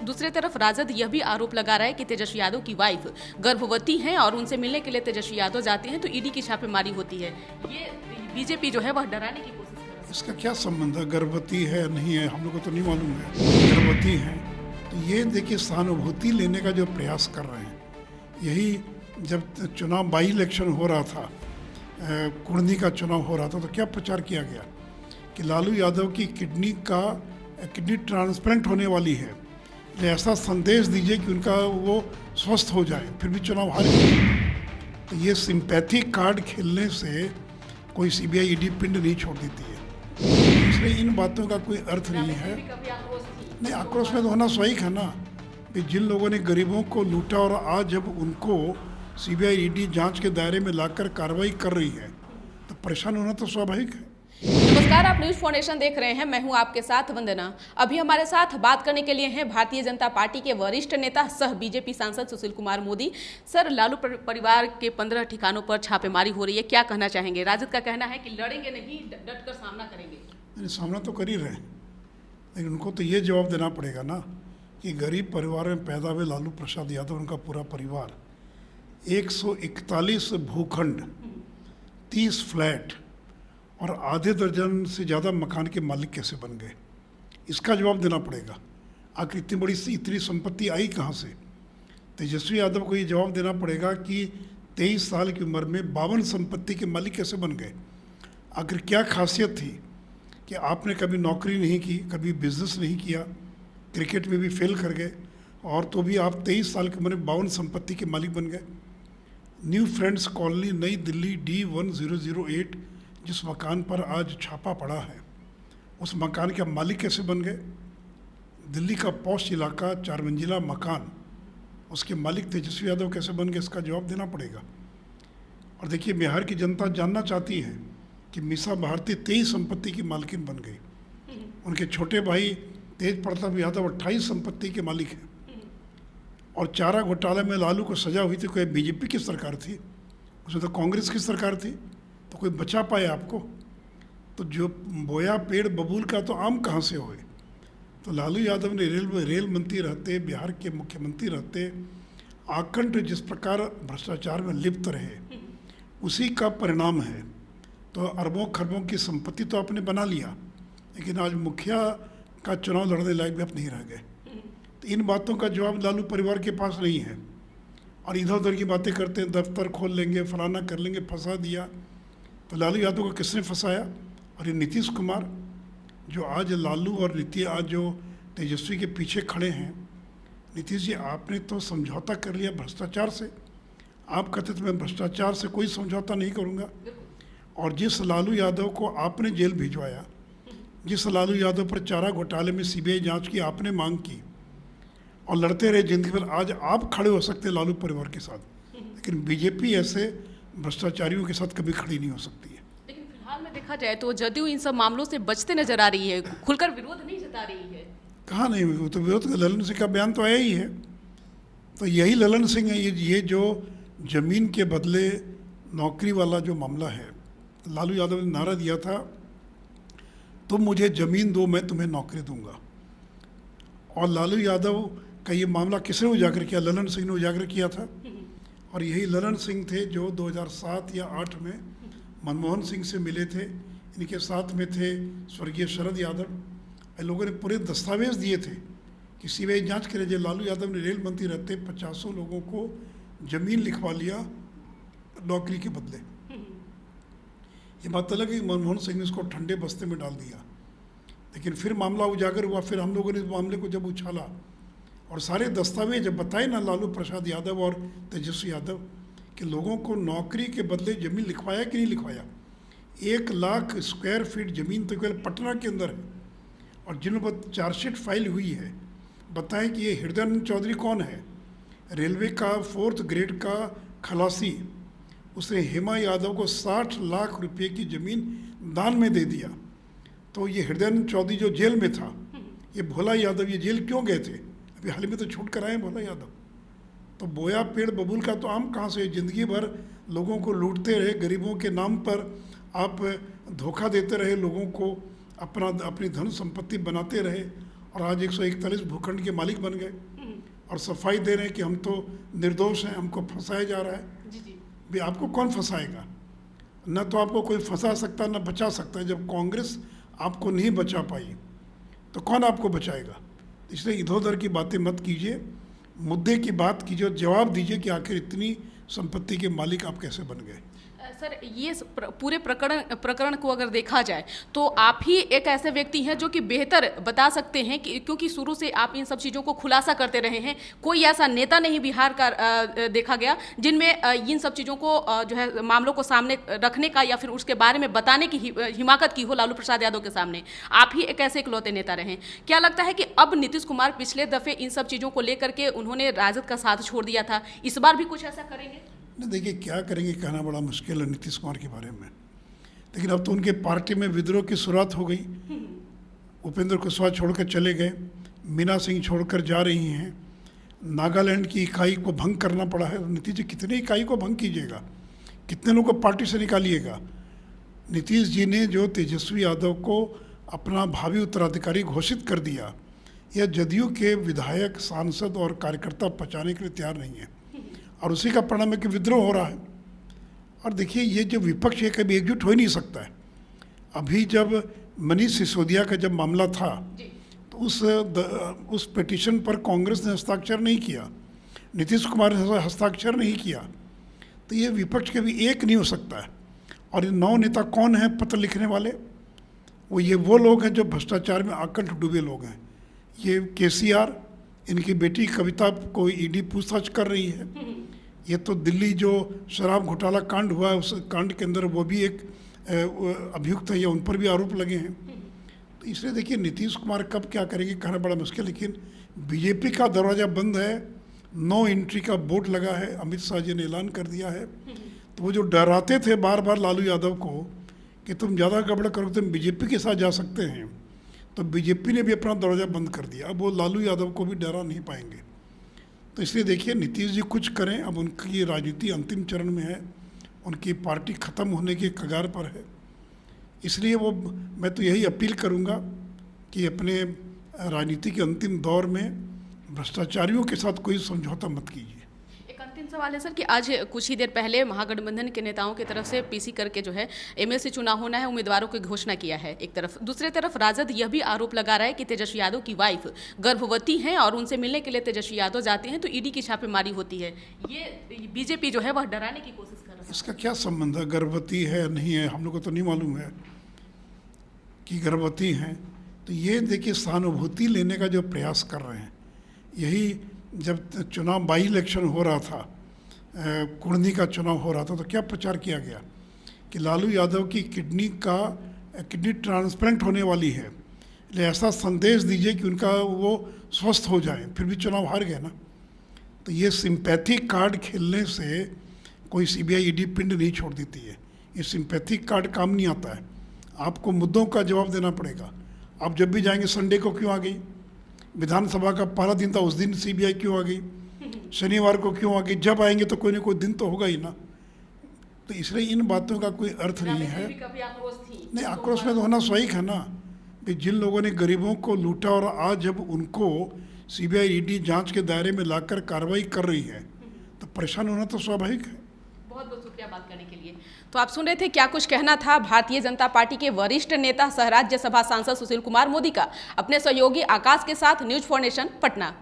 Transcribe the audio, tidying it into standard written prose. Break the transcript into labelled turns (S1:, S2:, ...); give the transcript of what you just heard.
S1: दूसरी तरफ राजद यह भी आरोप लगा रहा है कि तेजस्वी यादव की वाइफ गर्भवती हैं और उनसे मिलने के लिए तेजस्वी यादव जाते हैं तो ईडी की छापेमारी होती है। ये बीजेपी जो है वह डराने की कोशिश कर रही है।
S2: इसका क्या संबंध है? गर्भवती है नहीं है हम लोग को तो नहीं मालूम है। गर्भवती है तो ये देखिए सहानुभूति लेने का जो प्रयास कर रहे हैं, यही जब चुनाव बाई इलेक्शन हो रहा था, कुर्नी का चुनाव हो रहा था, तो क्या प्रचार किया गया कि लालू यादव की किडनी ट्रांसप्लांट होने वाली है, तो ऐसा संदेश दीजिए कि उनका वो स्वस्थ हो जाए, फिर भी चुनाव हार गए। तो ये सिंपैथी कार्ड खेलने से कोई सीबीआई ईडी पिंड नहीं छोड़ देती है, इसलिए इन बातों का कोई अर्थ नहीं है। नहीं, आक्रोश में तो होना स्वाभाविक है ना कि जिन लोगों ने गरीबों को लूटा और आज जब उनको सीबीआई ईडी जांच के दायरे में लाकर कार्रवाई कर रही है तो परेशान होना तो स्वाभाविक है।
S1: नमस्कार, आप न्यूज फाउंडेशन देख रहे हैं। मैं हूं आपके साथ वंदना। अभी हमारे साथ बात करने के लिए हैं भारतीय जनता पार्टी के वरिष्ठ नेता सह बीजेपी सांसद सुशील कुमार मोदी। सर, लालू परिवार के 15 ठिकानों पर छापेमारी हो रही है, क्या कहना चाहेंगे? राजद का कहना है कि लड़ेंगे नहीं, डट कर सामना करेंगे।
S2: सामना तो कर ही रहे, लेकिन उनको तो ये जवाब देना पड़ेगा ना कि गरीब परिवार में पैदा हुए लालू प्रसाद यादव, उनका पूरा परिवार 141 भूखंड, 30 फ्लैट और आधे दर्जन से ज़्यादा मकान के मालिक कैसे बन गए, इसका जवाब देना पड़ेगा। आखिर इतनी बड़ी इतनी संपत्ति आई कहाँ से? तेजस्वी यादव को ये जवाब देना पड़ेगा कि 23 साल की उम्र में 52 संपत्ति के मालिक कैसे बन गए। आखिर क्या खासियत थी कि आपने कभी नौकरी नहीं की, कभी बिजनेस नहीं किया, क्रिकेट में भी फेल कर गए, और तो भी आप 23 साल की उम्र में 52 संपत्ति के मालिक बन गए। न्यू फ्रेंड्स कॉलोनी, नई दिल्ली, D1008, जिस मकान पर आज छापा पड़ा है, उस मकान के मालिक कैसे बन गए? दिल्ली का पॉश इलाका, 4 मंजिला मकान, उसके मालिक तेजस्वी यादव कैसे बन गए, इसका जवाब देना पड़ेगा। और देखिए, बिहार की जनता जानना चाहती है कि मीसा भारती 23 संपत्ति की मालकिन बन गई, उनके छोटे भाई तेज प्रताप यादव 28 संपत्ति के मालिक हैं, और चारा घोटाले में लालू को सजा हुई थी, कोई बीजेपी की सरकार थी, उसमें तो कांग्रेस की सरकार थी, तो कोई बचा पाए आपको? तो जो बोया पेड़ बबूल का तो आम कहाँ से होए? तो लालू यादव ने रेल मंत्री रहते, बिहार के मुख्यमंत्री रहते, आकंठ जिस प्रकार भ्रष्टाचार में लिप्त रहे, उसी का परिणाम है। तो अरबों खरबों की संपत्ति तो आपने बना लिया, लेकिन आज मुखिया का चुनाव लड़ने लायक भी आप नहीं रह गए। तो इन बातों का जवाब लालू परिवार के पास नहीं है, और इधर उधर की बातें करते हैं, दफ्तर खोल लेंगे, फलाना कर लेंगे, फंसा दिया। तो लालू यादव को किसने फंसाया? और ये नीतीश कुमार, जो आज लालू और आज जो तेजस्वी के पीछे खड़े हैं। नीतीश जी, आपने तो समझौता कर लिया भ्रष्टाचार से, आप कहते थे मैं भ्रष्टाचार से कोई समझौता नहीं करूँगा, और जिस लालू यादव को आपने जेल भिजवाया, जिस लालू यादव पर चारा घोटाले में सीबीआई जांच की आपने मांग की और लड़ते रहे जिंदगी भर, आज आप खड़े हो सकते लालू परिवार के साथ, लेकिन बीजेपी ऐसे भ्रष्टाचारियों के साथ कभी खड़ी नहीं हो सकती है।
S1: लेकिन फिलहाल में देखा जाए तो जदयू इन सब मामलों से बचते नजर आ रही है, खुलकर विरोध नहीं जता रही है।
S2: कहाँ नहीं हुई? तो विरोध ललन सिंह का बयान तो आया ही है। तो यही ललन सिंह है, ये जो जमीन के बदले नौकरी वाला जो मामला है, लालू यादव ने नारा दिया था, तुम मुझे ज़मीन दो मैं तुम्हें नौकरी दूंगा। और लालू यादव का ये मामला किसने उजागर किया? ललन सिंह ने उजागर किया था। और यही ललन सिंह थे जो 2007 या 2008 में मनमोहन सिंह से मिले थे। इनके साथ में थे स्वर्गीय शरद यादव। इन लोगों ने पूरे दस्तावेज दिए थे कि सीबीआई जांच करे। जो लालू यादव ने रेल मंत्री रहते 50 लोगों को ज़मीन लिखवा लिया नौकरी के बदले। ये बात अलग है कि मनमोहन सिंह ने इसको ठंडे बस्ते में डाल दिया, लेकिन फिर मामला उजागर हुआ। फिर हम लोगों ने इस मामले को जब उछाला और सारे दस्तावेज जब बताए ना लालू प्रसाद यादव और तेजस्वी यादव कि लोगों को नौकरी के बदले ज़मीन लिखवाया कि नहीं लिखवाया। 1 लाख स्क्वायर फीट ज़मीन तो केवल पटना के अंदर है, और जिन पर चार्जशीट फाइल हुई है, बताएं कि ये हृदयानंद चौधरी कौन है? रेलवे का 4th ग्रेड का खलासी, उसने हेमा यादव को 60 लाख रुपए की ज़मीन दान में दे दिया। तो ये हृदयानंद चौधरी जो जेल में था, ये भोला यादव ये जेल क्यों गए थे? अभी हाल में तो छूट कर आए भोला यादव। तो बोया पेड़ बबूल का तो आम कहाँ से? ज़िंदगी भर लोगों को लूटते रहे, गरीबों के नाम पर आप धोखा देते रहे, लोगों को अपनी धन संपत्ति बनाते रहे, और आज 141 भूखंड के मालिक बन गए और सफाई दे रहे हैं कि हम तो निर्दोष हैं, हमको फंसाया जा रहा है।
S1: जी जी।
S2: भी आपको कौन फंसाएगा? न तो आपको कोई फंसा सकता न बचा सकता है। जब कांग्रेस आपको नहीं बचा पाई तो कौन आपको बचाएगा? इसलिए इधर उधर की बातें मत कीजिए, मुद्दे की बात कीजिए और जवाब दीजिए कि आखिर इतनी संपत्ति के मालिक आप कैसे बन गए।
S1: सर, ये पूरे प्रकरण को अगर देखा जाए तो आप ही एक ऐसे व्यक्ति हैं जो कि बेहतर बता सकते हैं कि क्योंकि शुरू से आप इन सब चीज़ों को खुलासा करते रहे हैं। कोई ऐसा नेता नहीं बिहार का देखा गया जिनमें इन सब चीज़ों को जो है मामलों को सामने रखने का या फिर उसके बारे में बताने की हिमाकत की हो लालू प्रसाद यादव के सामने। आप ही एक ऐसे इकलौते नेता रहे। क्या लगता है कि अब नीतीश कुमार पिछले दफ़े इन सब चीज़ों को लेकर के उन्होंने राजद का साथ छोड़ दिया था, इस बार भी कुछ ऐसा करेंगे?
S2: नहीं, देखिए क्या करेंगे कहना बड़ा मुश्किल है नीतीश कुमार के बारे में, लेकिन अब तो उनके पार्टी में विद्रोह की शुरुआत हो गई। उपेंद्र कुशवाहा छोड़कर चले गए, मीना सिंह छोड़कर जा रही हैं, नागालैंड की इकाई को भंग करना पड़ा है। नीतीश जी कितने इकाई को भंग कीजिएगा, कितने लोगों को पार्टी से निकालिएगा? नीतीश जी ने जो तेजस्वी यादव को अपना भावी उत्तराधिकारी घोषित कर दिया, यह जदयू के विधायक, सांसद और कार्यकर्ता पचाने के लिए तैयार नहीं है और उसी का परिणाम है कि विद्रोह हो रहा है। और देखिए ये जो विपक्ष है कभी एकजुट हो ही नहीं सकता है। अभी जब मनीष सिसोदिया का जब मामला था तो उस पिटीशन पर कांग्रेस ने हस्ताक्षर नहीं किया, नीतीश कुमार ने हस्ताक्षर नहीं किया, तो ये विपक्ष कभी एक नहीं हो सकता है। और ये 9 नेता कौन हैं पत्र लिखने वाले? वो लोग हैं जो भ्रष्टाचार में आकंठ डूबे लोग हैं। ये KCR, इनकी बेटी कविता को ईडी पूछताछ कर रही है। ये तो दिल्ली जो शराब घोटाला कांड हुआ है उस कांड के अंदर वो भी एक अभियुक्त है या उन पर भी आरोप लगे हैं। तो इसलिए देखिए नीतीश कुमार कब क्या करेंगे कहना बड़ा मुश्किल, लेकिन बीजेपी का दरवाज़ा बंद है, नो एंट्री का बोर्ड लगा है, अमित शाह जी ने ऐलान कर दिया है। तो वो जो डराते थे बार बार लालू यादव को कि तुम ज़्यादा गड़बड़ करोगे तुम बीजेपी के साथ जा सकते हैं, तो बीजेपी ने भी अपना दरवाज़ा बंद कर दिया। अब वो लालू यादव को भी डरा नहीं पाएंगे। तो इसलिए देखिए नीतीश जी कुछ करें, अब उनकी राजनीति अंतिम चरण में है, उनकी पार्टी ख़त्म होने की कगार पर है। इसलिए मैं तो यही अपील करूंगा कि अपने राजनीति के अंतिम दौर में भ्रष्टाचारियों के साथ कोई समझौता मत कीजिए।
S1: एक अंतिम सवाल है सर कि आज कुछ ही देर पहले महागठबंधन के नेताओं की तरफ से पीसी करके जो है MLC चुनाव होना है, उम्मीदवारों की घोषणा किया है एक तरफ। दूसरी तरफ राजद यह भी आरोप लगा रहा है कि तेजस्वी यादव की वाइफ गर्भवती हैं और उनसे मिलने के लिए तेजस्वी यादव जाते हैं तो ईडी की छापेमारी होती है। ये बीजेपी जो है वह डराने की कोशिश कर रहा है।
S2: इसका क्या संबंध है? गर्भवती है नहीं है हम लोग को तो नहीं मालूम है कि गर्भवती हैं। तो ये देखिए सहानुभूति लेने का जो प्रयास कर रहे हैं, यही जब चुनाव बाई इलेक्शन हो रहा था, कुर्नी का चुनाव हो रहा था, तो क्या प्रचार किया गया कि लालू यादव की किडनी ट्रांसप्लांट होने वाली है, इसलिए ऐसा संदेश दीजिए कि उनका वो स्वस्थ हो जाए। फिर भी चुनाव हार गए ना। तो ये सिंपैथी कार्ड खेलने से कोई CBI ED पिंड नहीं छोड़ देती है। ये सिंपैथी कार्ड काम नहीं आता है, आपको मुद्दों का जवाब देना पड़ेगा। आप जब भी जाएंगे संडे को क्यों आ गई, विधानसभा का पहला दिन था उस दिन CBI क्यों आ गई, शनिवार को क्यों आ गई, जब आएंगे तो कोई ना कोई दिन तो होगा ही ना। तो इसलिए इन बातों का कोई अर्थ नहीं है। नहीं, आक्रोश में तो होना स्वाभाविक है ना कि जिन लोगों ने गरीबों को लूटा और आज जब उनको CBI ED जांच के दायरे में लाकर कार्रवाई कर रही है तो परेशान होना तो स्वाभाविक है।
S1: बहुत बहुत शुक्रिया बात करने के लिए। तो आप सुन रहे थे क्या कुछ कहना था भारतीय जनता पार्टी के वरिष्ठ नेता सह राज्यसभा सांसद सुशील कुमार मोदी का अपने सहयोगी आकाश के साथ। News for nation Patna.